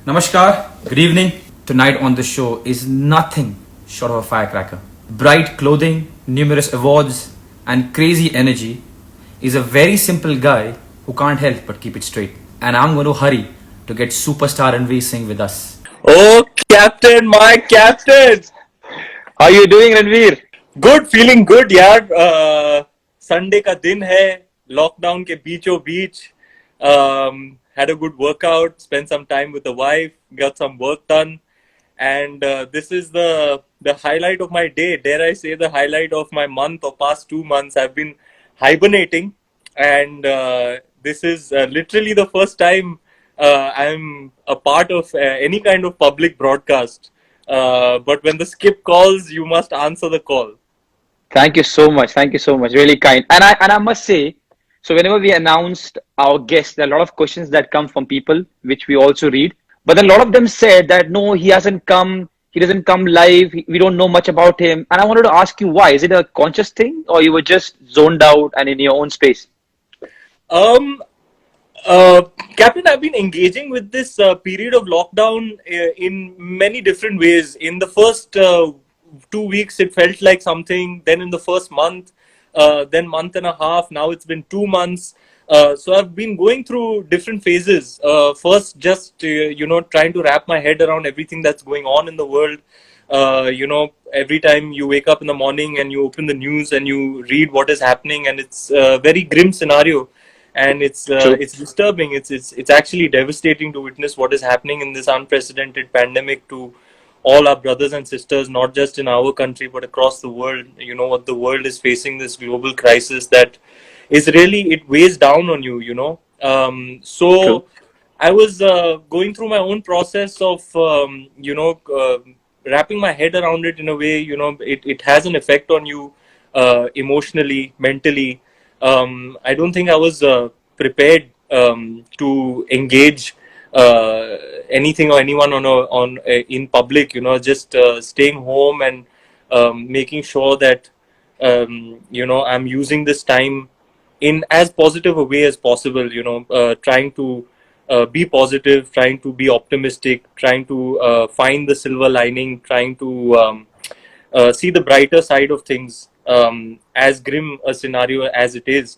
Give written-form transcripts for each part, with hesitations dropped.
Namaskar, good evening. Tonight on the show is nothing short of a firecracker. Bright clothing, numerous awards, and crazy energy is a very simple guy who can't help but keep it straight. And I'm going to hurry to get superstar Ranveer Singh with us. Oh, Captain, my Captain! How you doing, Ranveer? Good, feeling good, यार. Sunday का दिन है, lockdown के बीचों बीच. Had a good workout, spent some time with the wife, got some work done, and this is the highlight of my day. Dare I say the highlight of my month or past 2 months? I've been hibernating, and this is literally the first time I'm a part of any kind of public broadcast. But when the skip calls, you must answer the call. Thank you so much. Thank you so much. Really kind. And I must say, so whenever we announced our guest, there are a lot of questions that come from people, which we also read. But then a lot of them said that no, he hasn't come. He doesn't come live. We don't know much about him. And I wanted to ask you why. Is it a conscious thing, or you were just zoned out and in your own space? Um, Captain, I've been engaging with this period of lockdown in many different ways. In the first 2 weeks, it felt like something. Then in the first month, then month and a half. Now it's been 2 months. So I've been going through different phases. First, just trying to wrap my head around everything that's going on in the world. Every time you wake up in the morning and you open the news and you read what is happening, and it's a very grim scenario, and True. it's disturbing. It's actually devastating to witness what is happening in this unprecedented pandemic to all our brothers and sisters, not just in our country but across the world. You know what the world is facing, this global crisis that is really, it weighs down on you. True. So I was going through my own process of wrapping my head around it in a way. It has an effect on you emotionally, mentally. I don't think I was prepared to engage anything or anyone in public. Just staying home and making sure that I'm using this time in as positive a way as possible. Trying to be positive, trying to be optimistic, trying to find the silver lining, trying to see the brighter side of things, as grim a scenario as it is.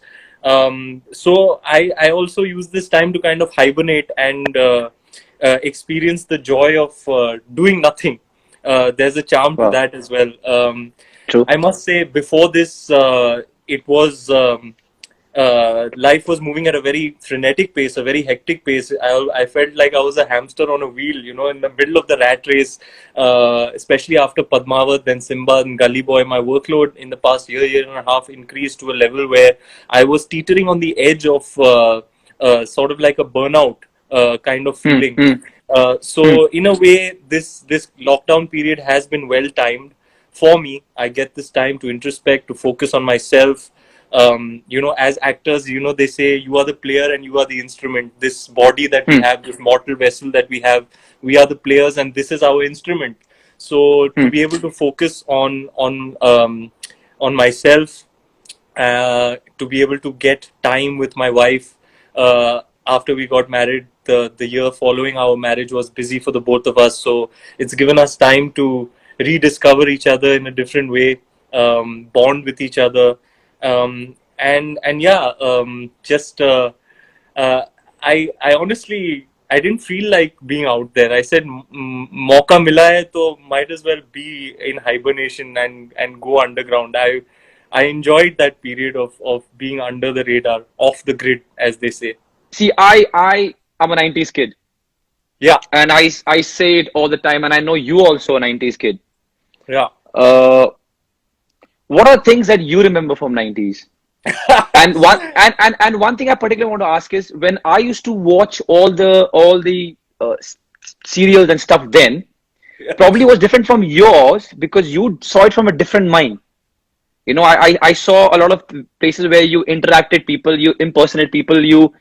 So I also use this time to kind of hibernate and experience the joy of doing nothing. There's a charm to Wow. that as well. True. I must say, before this, it was life was moving at a very frenetic pace, a very hectic pace. I felt like I was a hamster on a wheel, in the middle of the rat race, especially after Padmavat, then Simba and Gully Boy. My workload in the past year and a half increased to a level where I was teetering on the edge of sort of like a burnout kind of Hmm. feeling. Hmm. Hmm. So in a way, this lockdown period has been well timed for me. I get this time to introspect, to focus on myself. As actors, they say you are the player and you are the instrument. This body that we Hmm. have, this mortal vessel that we have, we are the players and this is our instrument. So to Hmm. be able to focus on myself, to be able to get time with my wife. After we got married, the year following our marriage was busy for the both of us. So it's given us time to rediscover each other in a different way, bond with each other, and yeah, just uh, I honestly, I didn't feel like being out there. I said, "Mauka mila hai, to might as well be in hibernation and go underground." I enjoyed that period of being under the radar, off the grid, as they say. See, I am a 90s kid, Yeah, and I say it all the time, and I know you also a 90s kid. yeah. Uh, what are things that you remember from 90s? And one thing I particularly want to ask is when I used to watch all the serials and stuff then, probably was different from yours because you saw it from a different mind. I saw a lot of places where you interacted people, you impersonate people, you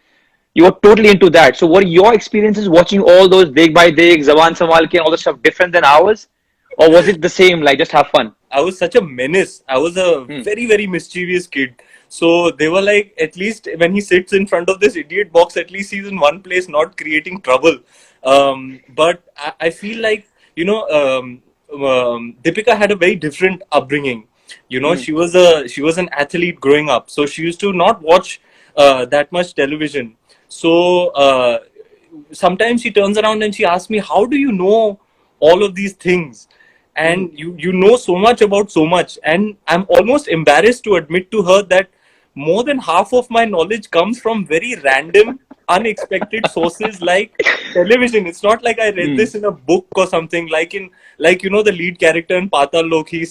were totally into that. So were your experiences watching all those Deg by Deg, Zawan Samal Ke and all the stuff different than ours? Or was it the same, like just have fun? I was such a menace. I was a Hmm. very, very mischievous kid. So they were like, at least when he sits in front of this idiot box, at least he's in one place, not creating trouble. But I feel like, Deepika had a very different upbringing. She was an athlete growing up, so she used to not watch that much television. So sometimes she turns around and she asks me, "How do you know all of these things?" And you know so much about so much, and I'm almost embarrassed to admit to her that more than half of my knowledge comes from very random, unexpected sources like television. It's not like I read this in a book or something. Like the lead character in Patal Lok, he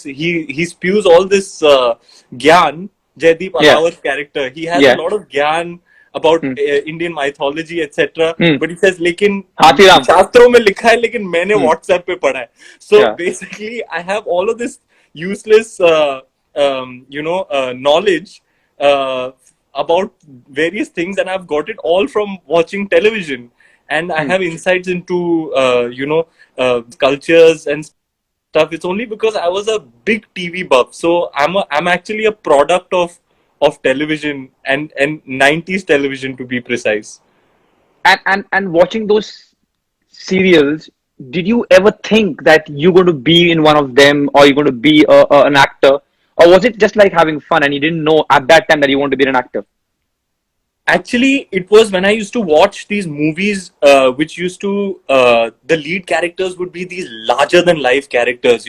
spews all this gyan. Jaideep Yeah. Alawar's character, he has a Yeah. lot of gyan about Indian mythology, etc. But he says, लेकिन Hathiram. शास्त्रों में लिखा है, लेकिन मैंने WhatsApp पे पढ़ा है. So Yeah. basically, I have all of this useless, knowledge about various things, and I've got it all from watching television. And I have insights into, cultures and stuff. It's only because I was a big TV buff. So I'm actually a product of television and 90s television, to be precise. And watching those serials, did you ever think that you're going to be in one of them, or you're going to be an actor, or was it just like having fun and you didn't know at that time that you want to be an actor? Actually, it was when I used to watch these movies, which used to the lead characters would be these larger than life characters,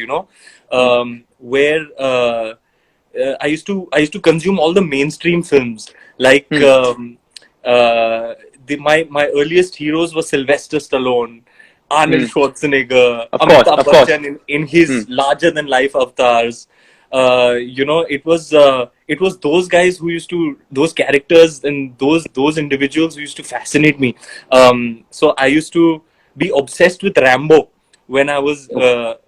where I used to consume all the mainstream films. Like my earliest heroes were Sylvester Stallone, Arnold Schwarzenegger, Of course, Amitabh of course. Bachchan in his larger than life avatars. It was those guys who used to, those characters and those individuals who used to fascinate me. So I used to be obsessed with Rambo when I was a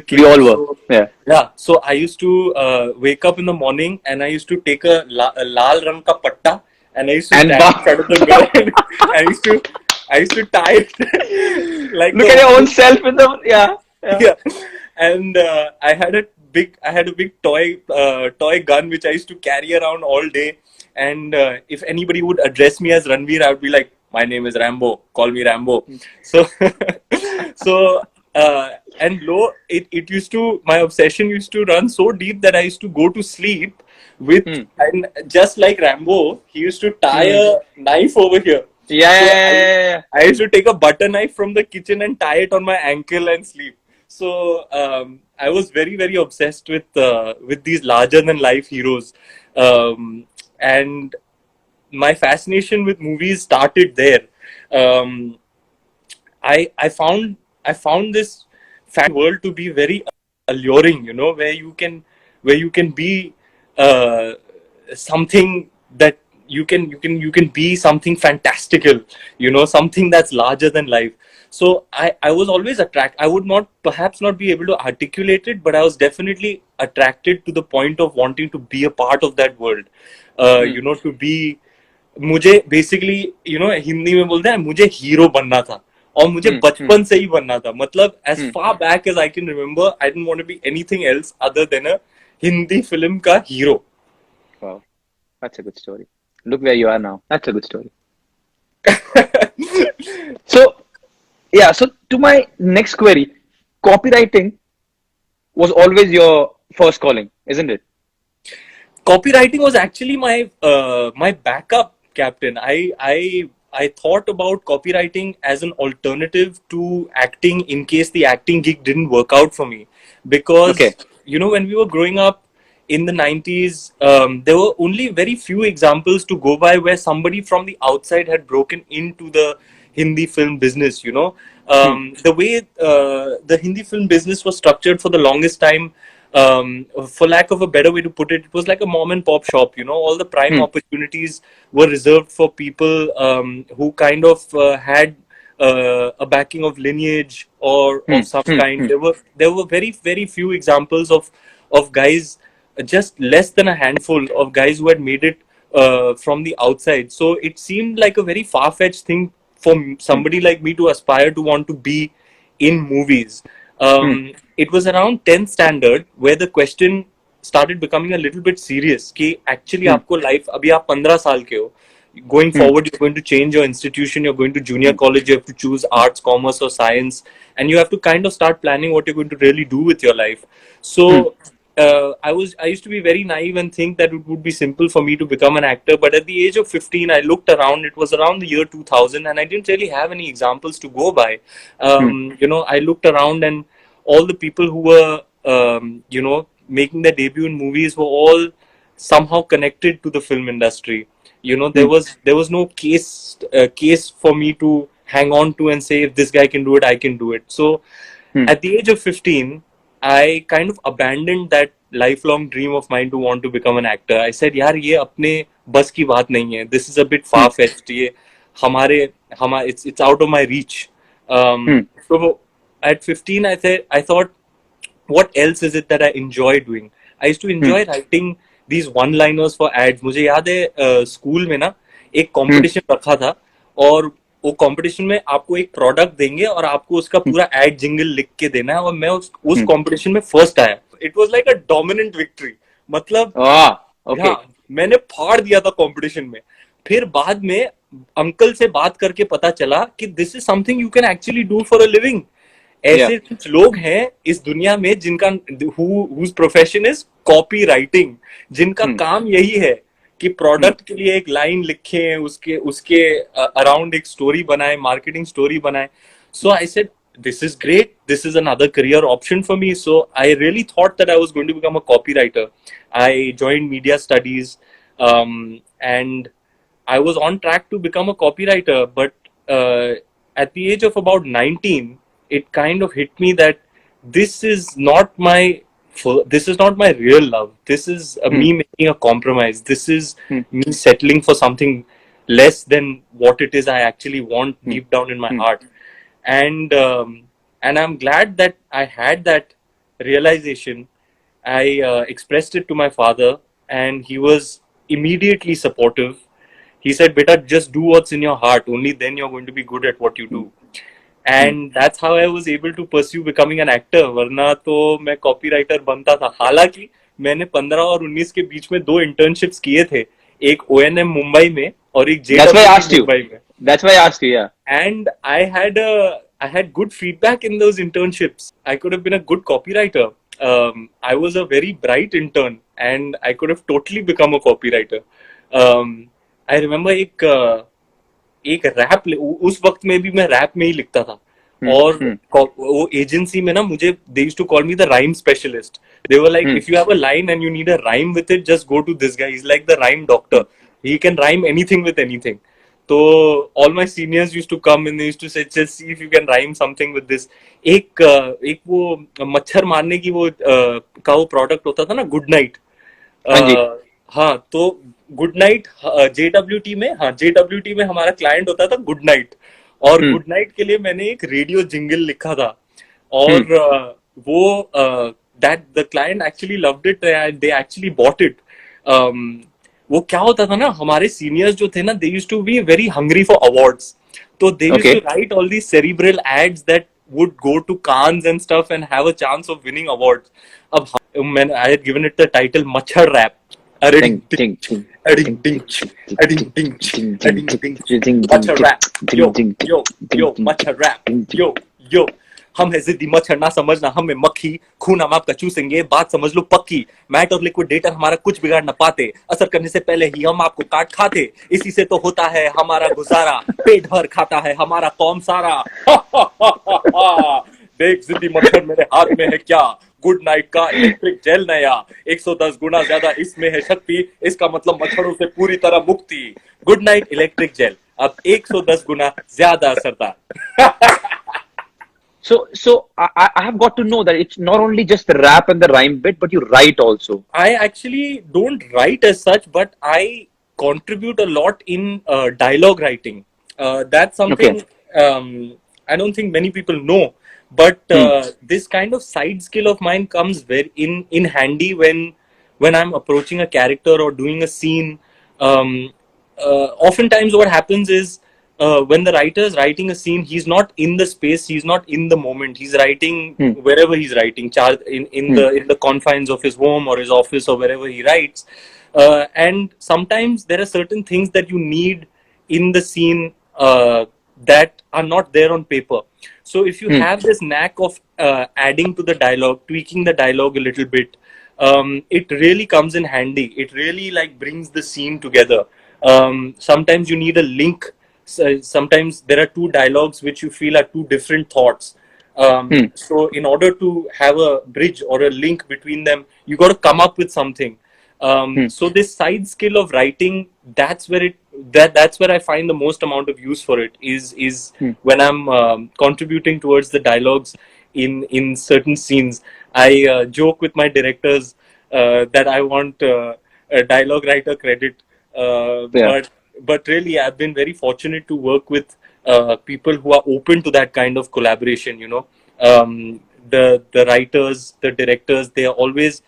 kid. We all were. So, Yeah. yeah. So I used to wake up in the morning and I used to take a lal rang ka patta, and I used to stand in front of the mirror and I used to tie it like Look at your own self in the yeah. And I had a big toy gun which I used to carry around all day. And if anybody would address me as Ranveer, I would be like, "My name is Rambo. Call me Rambo." So, so and it used to, my obsession used to run so deep that I used to go to sleep with, and just like Rambo, he used to tie a knife over here. Yeah. I used to take a butter knife from the kitchen and tie it on my ankle and sleep. So I was very, very obsessed with these larger than life heroes, and my fascination with movies started there. I found this fan world to be very alluring, where you can be something that you can be something fantastical, something that's larger than life. So I was always attracted. I would perhaps not be able to articulate it, but I was definitely attracted to the point of wanting to be a part of that world. To be, मुझे basically Hindi में बोलते हैं, मुझे hero बनना था और मुझे बचपन से ही बनना था. मतलब as far back as I can remember, I didn't want to be anything else other than a Hindi film का hero. Wow, that's a good story. Look where you are now. That's a good story. So to my next query, copywriting was always your first calling, isn't it? Copywriting was actually my backup, Captain. I thought about copywriting as an alternative to acting in case the acting gig didn't work out for me. Because, when we were growing up in the 90s, there were only very few examples to go by where somebody from the outside had broken into the Hindi film business, The way the Hindi film business was structured for the longest time, for lack of a better way to put it, it was like a mom and pop shop. All the prime opportunities were reserved for people who kind of had a backing of lineage or of some kind. There were very, very few examples of guys, just less than a handful of guys who had made it from the outside. So it seemed like a very far-fetched thing for somebody like me to aspire to want to be in movies. It was around 10th standard where the question started becoming a little bit serious कि actually आपको life, अभी आप 15 साल के हो, Going forward, you're going to change your institution, you're going to junior college, you have to choose arts, commerce, or science, and you have to kind of start planning what you're going to really do with your life. So I used to be very naive and think that it would be simple for me to become an actor. But at the age of 15, I looked around. It was around the year 2000, and I didn't really have any examples to go by. I looked around, and all the people who were, making their debut in movies were all somehow connected to the film industry. There was no case for me to hang on to and say, if this guy can do it, I can do it. So at the age of 15, I kind of abandoned that lifelong dream of mine to want to become an actor. I said, यार ये अपने बस की बात नहीं है. This is a bit far fetched. ये it's out of my reach. So at 15, I thought, what else is it that I enjoy doing? I used to enjoy writing these one-liners for ads. मुझे याद है school में ना एक competition रखा था, और वो कंपटीशन में आपको एक प्रोडक्ट देंगे और आपको उसका पूरा एड जिंगल लिख के देना है, और मैं उस कंपटीशन में फर्स्ट आया. It was like a dominant victory. मतलब मैंने फाड़ दिया था कंपटीशन में. फिर बाद में अंकल से बात करके पता चला कि this is something you can actually do for a living. ऐसे कुछ लोग हैं इस दुनिया में जिनका whose profession is copy writing, जिनका काम यही है कि प्रोडक्ट के लिए एक लाइन लिखे, उसके अराउंड एक स्टोरी बनाए, मार्केटिंग स्टोरी बनाए. So I said, this is great, this is another career option for me. So I really thought that I was going to become a copywriter. I joined media studies, and I was on track to become a copywriter. But at the age of about 19, it kind of hit me that this is not my real love. This is me making a compromise. This is me settling for something less than what it is I actually want deep down in my heart. And I'm glad that I had that realization. I expressed it to my father, and he was immediately supportive. He said, "Beta, just do what's in your heart. Only then you're going to be good at what you do." And that's how I was able to pursue becoming an actor. वरना तो मैं copywriter बनता था. हालांकि मैंने 15 और 19 के बीच में 2 internships किए थे. एक ONM मुंबई में और एक JW मुंबई में. That's why I asked you, yeah. And I had good feedback in those internships. I could have been a good copywriter. I was a very bright intern, and I could have totally become a copywriter. I remember एक rap, उस वक्त में भी मैं rap में ही लिखता था. और वो एजेंसी में ना मुझे, they used to call me the rhyme specialist. They were like, if you have a line and you need a rhyme with it, just go to this guy. He's like the rhyme doctor. He can rhyme anything with anything. So all my seniors used to come and they used to say, just see if you can rhyme something with this. एक वो मच्छर मारने की का वो product होता था ना, गुड नाइट. हाँ, तो गुड नाइट JWT में हमारा क्लाइंट होता था गुड नाइट, और गुड नाइट के लिए मैंने एक रेडियो जिंगल लिखा था. और वो that the client actually loved it, they actually bought it. वो क्या होता था ना, हमारे सीनियर्स जो थे ना, they used to be very hungry for awards. तो they used to write all these cerebral ads that would go to Cannes and stuff and have a chance of winning awards. I had given it the title Machhar Rap. Machhar Rap. Yo, Machhar Rap. Yo. हम है जिद्दी मच्छर, ना समझना हमें मक्खी, खून हम आपका चूसेंगे, बात समझ लो पक्की. मैट और लिक्विडेटर हमारा कुछ बिगाड़ ना पाते, असर करने से पहले ही हम आपको काट खाते. इसी से तो होता है हमारा गुजारा, पेट भर खाता है हमारा कौम सारा. देख जिद्दी मच्छर मेरे हाथ में है क्या, गुड नाइट का इलेक्ट्रिक जेल नया. 110 गुना ज्यादा इसमें है शक्ति, इसका मतलब मच्छरों से पूरी तरह मुक्ति. गुड नाइट इलेक्ट्रिक जेल, अब 110 गुना ज्यादा असरदार. So I have got to know that it's not only just the rap and the rhyme bit, but you write also. I actually don't write as such, but I contribute a lot in dialogue writing. That's something I don't think many people know. But this kind of side skill of mine comes very in handy when I'm approaching a character or doing a scene. Oftentimes what happens is when the writer is writing a scene, he's not in the space, he's not in the moment. He's writing Hmm. wherever he's writing, in the confines of his home or his office or wherever he writes. And sometimes there are certain things that you need in the scene that are not there on paper. So if you have this knack of adding to the dialogue, tweaking the dialogue a little bit, it really comes in handy. It really like brings the scene together. Sometimes you need a link. Sometimes there are two dialogues which you feel are two different thoughts. So in order to have a bridge or a link between them, you got to come up with something. So this side skill of writing, that's where that's where I find the most amount of use for it is when I'm contributing towards the dialogues in certain scenes. I joke with my directors that I want a dialogue writer credit, Yeah. but really I've been very fortunate to work with people who are open to that kind of collaboration. The writers, the directors, they are always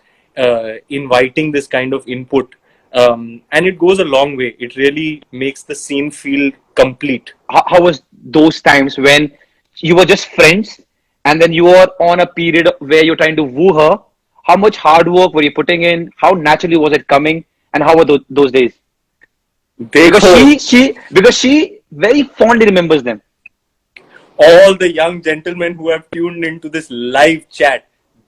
inviting this kind of input, and it goes a long way. It really makes the scene feel complete. How was those times when you were just friends and then you were on a period where you're trying to woo her? How much hard work were you putting in? How naturally was it coming? And how were those days? Because Dekho, she very fondly remembers them. all the young gentlemen who have tuned into this live chat,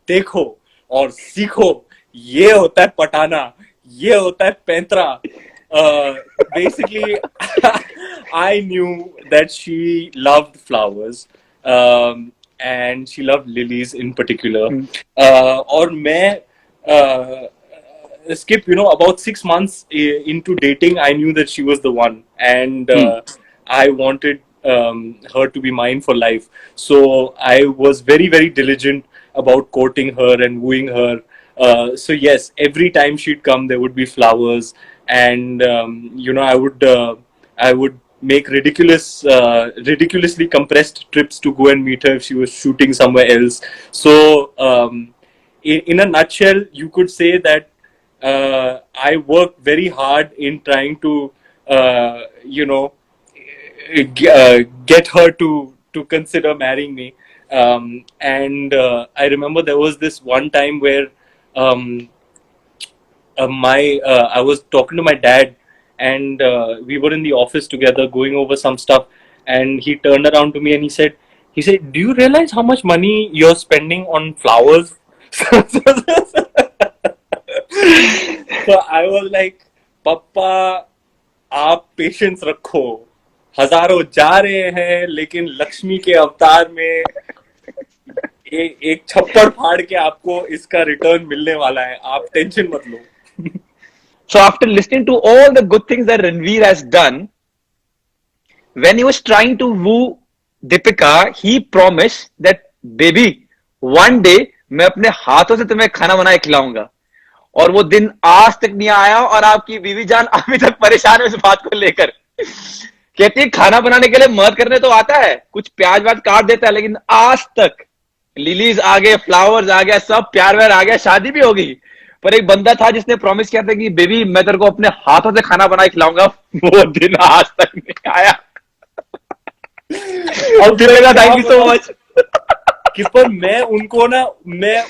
देखो और सीखो, ये होता है पटाना, ये होता है पैंतरा. Basically, I knew that she loved flowers, and she loved lilies in particular. और मैं skip, about 6 months into dating, I knew that she was the one, and I wanted her to be mine for life. So I was very, very diligent about courting her and wooing her. So yes, every time she'd come, there would be flowers, and I would make ridiculously compressed trips to go and meet her if she was shooting somewhere else. So in a nutshell, you could say that I worked very hard in trying to, get her to consider marrying me. And I remember there was this one time where my I was talking to my dad, and we were in the office together going over some stuff, and he turned around to me and he said, "Do you realize how much money you're spending on flowers?" So I was like, "Papa, आप patience रखो, हजारों जा रहे हैं लेकिन लक्ष्मी के अवतार में एक छप्पड़ फाड़ के आपको इसका रिटर्न मिलने वाला है, आप टेंशन मत लो." So after listening to all the good things that Ranveer has done, when he was trying to woo Deepika, he promised that baby, one day मैं अपने हाथों से तुम्हें खाना बना के खिलाऊंगा. और वो दिन आज तक नहीं आया और आपकी बीवी जान अभी तक परेशान है इस बात को लेकर. कहती है खाना बनाने के लिए मदद करने तो आता है, कुछ प्याज व्याज काट देता है, लेकिन आज तक लिलीज आ गए, फ्लावर्स आ गया, सब प्यार व्यार आ गया, शादी भी हो गई, पर एक बंदा था जिसने प्रॉमिस किया था कि बेबी मैं तेरे को अपने हाथों से खाना बना के खिलाऊंगा. वो दिन आज तक नहीं आया. अब थैंक यू सो मच. कि पर मैं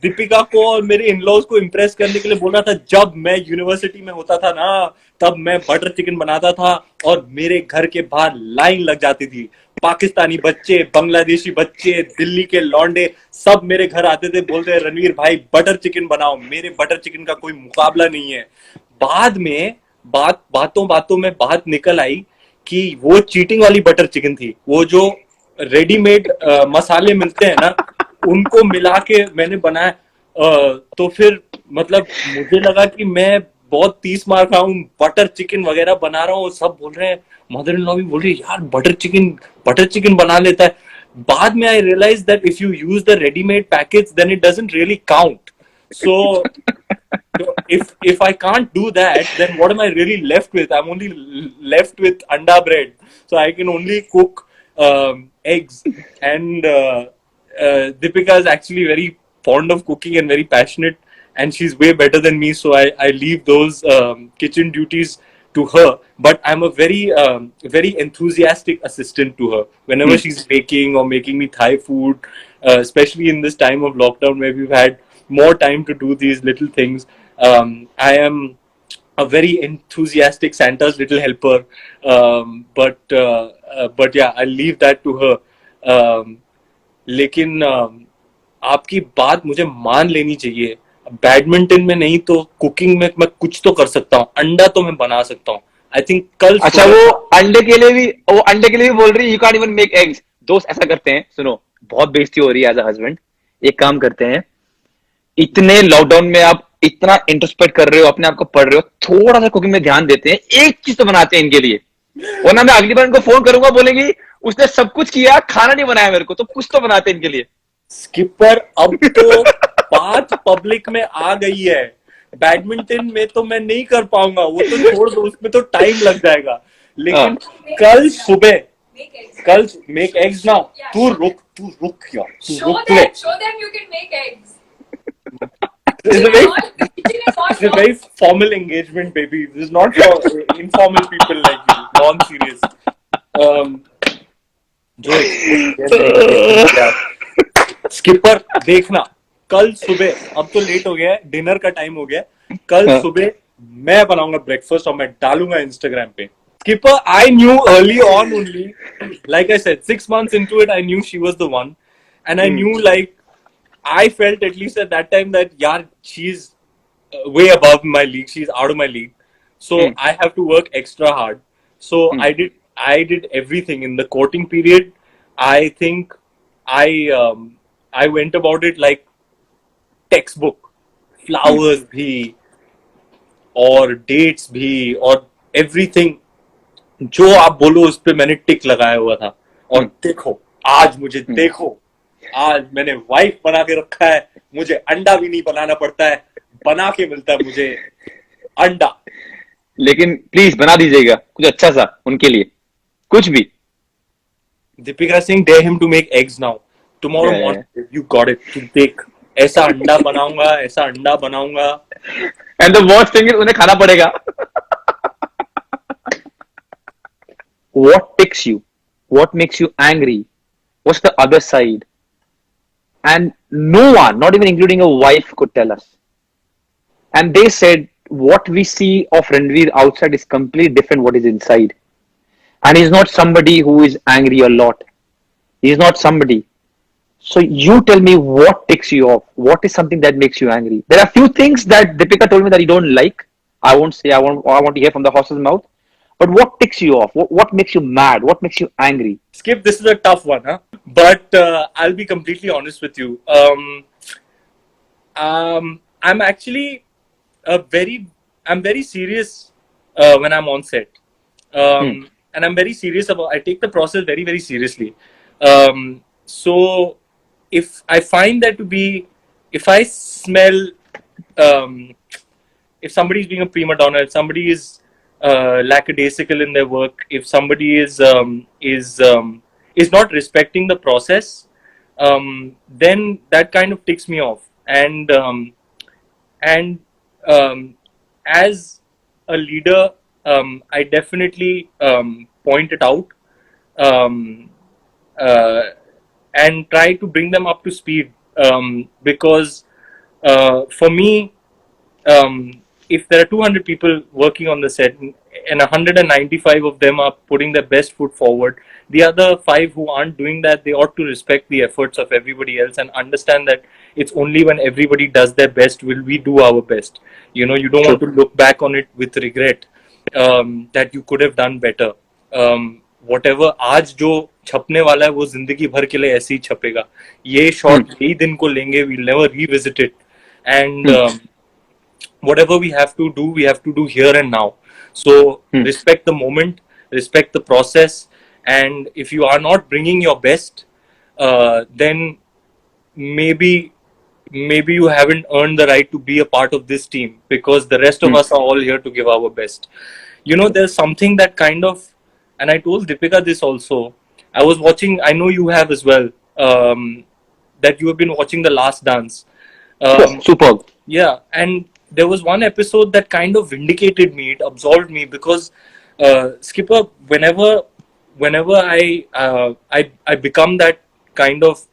दीपिका को और मेरे इन-लॉज को इम्प्रेस करने के लिए बोल रहा था. जब मैं यूनिवर्सिटी में होता था ना, तब मैं बटर चिकन बनाता था और मेरे घर के बाहर लाइन लग जाती थी. पाकिस्तानी बच्चे, बांग्लादेशी बच्चे, दिल्ली के लौंडे सब मेरे घर आते थे, बोलते रणवीर भाई बटर चिकन बनाओ. मेरे बटर चिकन का कोई मुकाबला नहीं है. बाद में बातों बातों में बात निकल आई कि वो चीटिंग वाली बटर चिकन थी. वो जो रेडीमेड मसाले मिलते हैं ना, उनको मिला के मैंने बनाया. तो फिर मतलब मुझे लगा कि मैं बहुत 30 मार रहा हूँ, बटर चिकन वगैरह बना रहा हूँ. सब बोल रहे हैं, मदर इन लॉ भी बोल रही है यार बटर चिकन बना लेता है. बाद में I realise that if you use the readymade package then it doesn't really count. So if I can't do that, then what am I really left with? I'm only left with anda bread. So I can only cook eggs. And Deepika is actually very fond of cooking and very passionate, and she's way better than me. So I leave those kitchen duties to her, but I'm a very enthusiastic assistant to her. Whenever she's baking or making me Thai food, especially in this time of lockdown where we've had more time to do these little things, I am a very enthusiastic Santa's little helper. But yeah, I'll leave that to her. लेकिन आपकी बात मुझे मान लेनी चाहिए. Badminton में नहीं तो कुकिंग में मैं कुछ तो कर सकता हूँ. अंडा तो मैं बना सकता हूँ. आई थिंक कल. अच्छा, वो अंडे के लिए भी बोल रही है you can't even make eggs. दोस्त ऐसा करते हैं, सुनो, बहुत बेइज्जती हो रही है एज अ हस्बैंड. एक काम करते हैं, इतने लॉकडाउन में आप इतना इंट्रोस्पेक्ट कर रहे हो, अपने आप को पढ़ रहे हो, थोड़ा सा कुकिंग में ध्यान देते हैं, एक चीज तो बनाते हैं इनके लिए. वरना मैं अगली बार इनको फोन करूंगा, बोलेंगी उसने सब कुछ किया, खाना नहीं बनाया मेरे को, तो कुछ तो बनाते हैं इनके लिए. स्किपर, अब तो बात पब्लिक में आ गई है. बैडमिंटन में तो मैं नहीं कर पाऊंगा, वो तो छोड़ दो, उसमें तो टाइम लग जाएगा. लेकिन कल सुबह, कल मेक एग्स नाउ. तू रुक यार, तू रुक ले. Show them you can make eggs. It's a very formal engagement, baby. This is not for informal people like you, non-serious. Skipper, देखना कल सुबह, अब तो लेट हो गया है, डिनर का टाइम हो गया. कल सुबह मैं बनाऊंगा ब्रेकफास्ट और मैं डालूंगा इंस्टाग्राम पे. Skipper, I knew early on only, like I said, 6 months into it, I knew she was the one. And I knew, like, I felt at least at that time that, yeah, she's way above my league. She's out of my league. So I have to work extra hard. So I did everything in the courting period. I think I went about it like textbook. Flowers bhi, और dates भी, और everything. जो आप बोलो उस पे मैंने टिक लगाया हुआ था. और देखो, आज मुझे देखो, आज मैंने वाइफ बना के रखा है. मुझे अंडा भी नहीं बनाना पड़ता है, बना के मिलता है मुझे अंडा. लेकिन प्लीज बना दीजिएगा कुछ अच्छा सा उनके लिए, कुछ भी. Deepika Singh, dare him to make eggs now. Tomorrow morning, you got it. तू देख, ऐसा अंडा बनाऊंगा, ऐसा अंडा बनाऊंगा. And the worst thing is, उन्हें खाना पड़ेगा. What ticks you? What makes you angry? What's the other side? And no one, not even including a wife, could tell us. And they said what we see of Ranveer outside is completely different what is inside. And he's not somebody who is angry a lot. He's not somebody. So you tell me, what ticks you off? What is something that makes you angry? There are few things that Deepika told me that you don't like. I won't say. I want to hear from the horse's mouth. But what ticks you off? What makes you mad? What makes you angry? Skip, this is a tough one, huh? But I'll be completely honest with you. I'm actually I'm very serious when I'm on set, and I'm very serious about. I take the process very, very seriously. So if I find that to be, if I smell, if somebody is being a prima donna, if somebody is lackadaisical in their work, if somebody is not respecting the process, then that kind of ticks me off. And as a leader, I definitely point it out, and try to bring them up to speed, because for me, if there are 200 people working on the set and 195 of them are putting their best foot forward, the other 5 who aren't doing that, they ought to respect the efforts of everybody else and understand that it's only when everybody does their best will we do our best. You know, you don't want to look back on it with regret, that you could have done better. Whatever आज जो छपने वाला है वो जिंदगी भर के लिए ऐसे ही छपेगा. ये शॉट यही दिन को लेंगे, we'll never revisit it. And whatever we have to do here and now. So respect the moment, respect the process, and if you are not bringing your best, then maybe you haven't earned the right to be a part of this team, because the rest of us are all here to give our best. You know, there's something that kind of, and I told Deepika this also, I was watching, I know you have as well, that you have been watching The Last Dance. Superb. Yeah, and there was one episode that kind of vindicated me. It absolved me because Skipper, whenever I become that kind of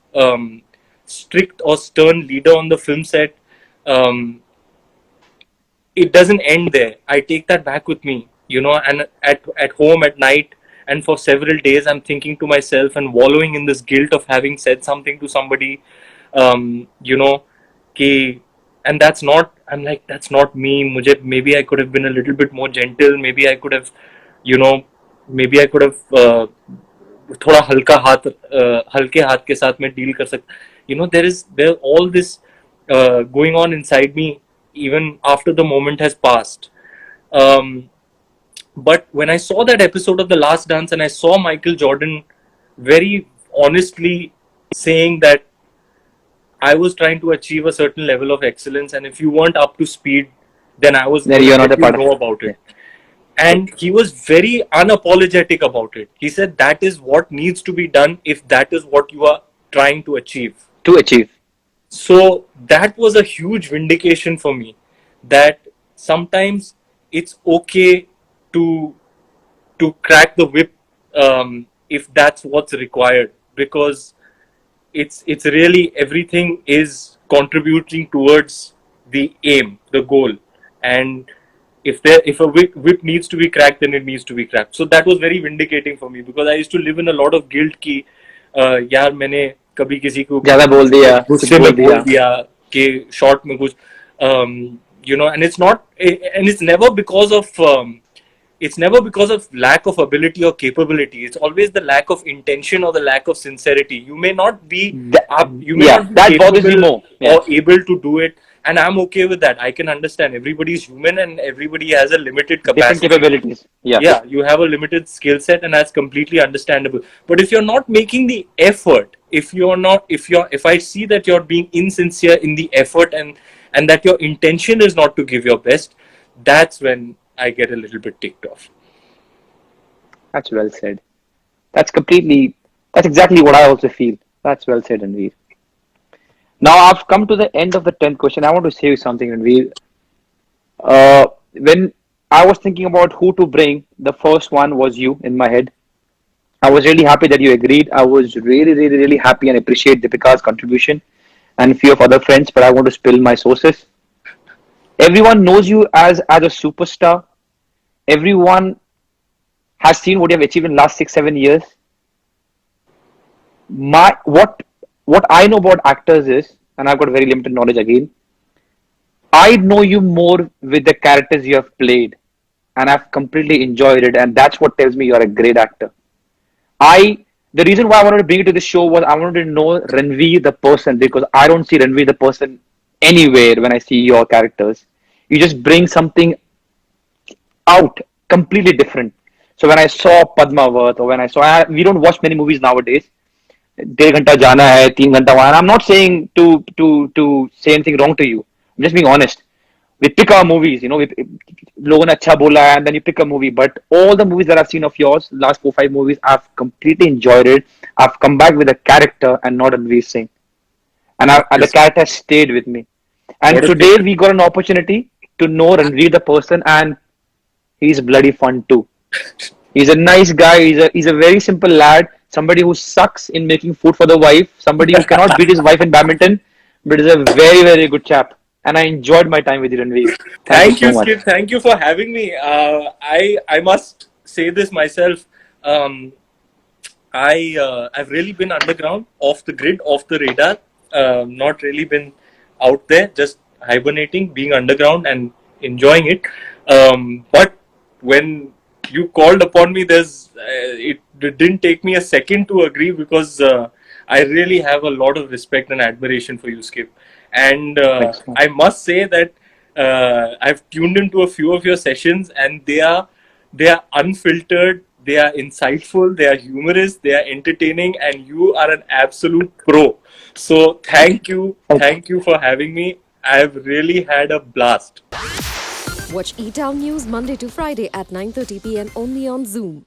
strict or stern leader on the film set, um, it doesn't end there. I take that back with me, and at home at night, and for several days, I'm thinking to myself and wallowing in this guilt of having said something to somebody, you know, ki, and that's not. I'm like, that's not me. Maybe I could have been a little bit more gentle. Maybe I could have, you know, maybe I could have थोड़ा हल्के हाथ के साथ में deal कर सकता. There all this going on inside me even after the moment has passed. Um, but when I saw that episode of The Last Dance and I saw Michael Jordan very honestly saying that I was trying to achieve a certain level of excellence, and if you weren't up to speed, then I was Then going you're to not a let you part of know it. about it. And he was very unapologetic about it. He said that is what needs to be done if that is what you are trying to achieve. To achieve. So that was a huge vindication for me, that sometimes it's okay to crack the whip, if that's what's required, because it's really everything is contributing towards the aim, the goal. And if a whip needs to be cracked, then it needs to be cracked. So that was very vindicating for me, because I used to live in a lot of guilt कि यार मैंने कभी किसी को ज़्यादा बोल दिया, कुछ गुस्से में बोल बोल दिया. दिया कि short में कुछ, and it's not, and it's never because of lack of ability or capability. It's always the lack of intention or the lack of sincerity. You may not be you may Yeah, not be that bothers me capable more. Yeah. or able to do it, and I'm okay with that. I can understand everybody's human and everybody has a limited Different capacity. capabilities. Yeah. Yeah, you have a limited skill set, and that's completely understandable. But if you're not making the effort, if I see that you're being insincere in the effort, and that your intention is not to give your best, that's when I get a little bit ticked off. That's well said. That's exactly what I also feel. That's well said, Ranveer. Now I've come to the end of the 10th question. I want to say you something, Ranveer. When I was thinking about who to bring, the first one was you in my head. I was really happy that you agreed. I was really, really, really happy and appreciate Deepika's contribution and a few of other friends, but I want to spill my sources. Everyone knows you as a superstar. Everyone has seen what you have achieved in the last 6, 7 years. My what I know about actors is, and I've got very limited knowledge again. I know you more with the characters you have played, and I've completely enjoyed it, and that's what tells me you're a great actor. The reason why I wanted to bring it to the show was I wanted to know Ranveer the person, because I don't see Ranveer the person anywhere when I see your characters. You just bring something out completely different. So when I saw Padmavat, or when we don't watch many movies nowadays. 1.5 घंटा जाना है, 3 घंटा वहां. I'm not saying to say anything wrong to you. I'm just being honest. We pick our movies, लोगों ने अच्छा बोला है, and then you pick a movie. But all the movies that I've seen of yours, last 4, 5 movies, I've completely enjoyed it. I've come back with a character and not Ranveer Singh, and the character stayed with me. And today we got an opportunity to know Ranveer the person, and he's bloody fun too. He's a nice guy. He's a very simple lad. Somebody who sucks in making food for the wife. Somebody who cannot beat his wife in badminton, but is a very, very good chap. And I enjoyed my time with you, Ranveer. Thank you Thank so you, much. Skip. Thank you for having me. I must say this myself. Um, I've really been underground, off the grid, off the radar. Not really been out there, just hibernating, being underground, and enjoying it. But when you called upon me, it didn't take me a second to agree, because I really have a lot of respect and admiration for you, Skip. And Thanks. I must say that I've tuned into a few of your sessions, and they are unfiltered, they are insightful, they are humorous, they are entertaining, and you are an absolute pro. So thank you for having me. I've really had a blast. Watch E-Town News Monday to Friday at 9:30 p.m. only on Zoom.